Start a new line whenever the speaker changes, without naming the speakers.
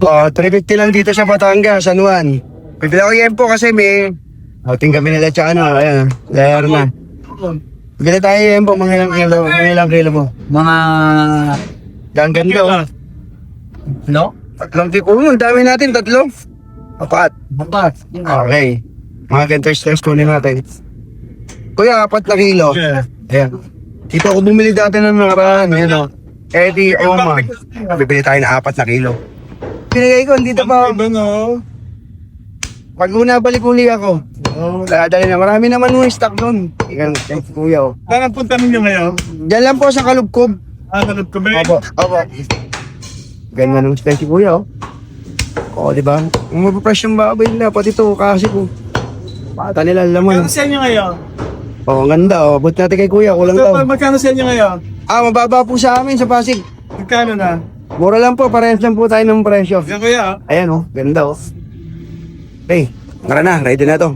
350 lang dito sa Batangas, San Juan. Bibili ako yan po kasi may outing kami nila tsaka ano, ayan, layer na. Bibili tayo yan po, mga ilang kilo po.
Mga...
Ganda oh.
No?
Tatlong tipo, ang dami natin, tatlo. Apat. Okay. Mga ganito kunin natin. Kuya, 4 na kilo. Ayan. Dito ako bumili dati ng nakaraan, yun o. Eddie Oma. Bibili tayo na 4 na kilo. Pinagay ko, dito pa. Pag una balik uli ako. Dali na, marami naman yung stock doon. Thank you, kuya o.
Saan ang punta ninyo ngayon?
Diyan lang po sa Kalubkob.
Kalab ko ba?
Opo. Ganyan ang stock si kuya o. Oo, di ba? Kung mapapresh yung baboy nila, pati ito, kasi po. Pata nila laman.
Magkano sell nyo ngayon?
Oo, ganda o. Buti natin kay kuya, kulang daw.
Magkano sell nyo ngayon?
Mababa po sa amin sa Pasig.
Magkano na?
Mura lang po, parehas lang po tayo ng presyo.
Yan kuya.
Ayan o, ganda o. Okay, tara na, ready na to.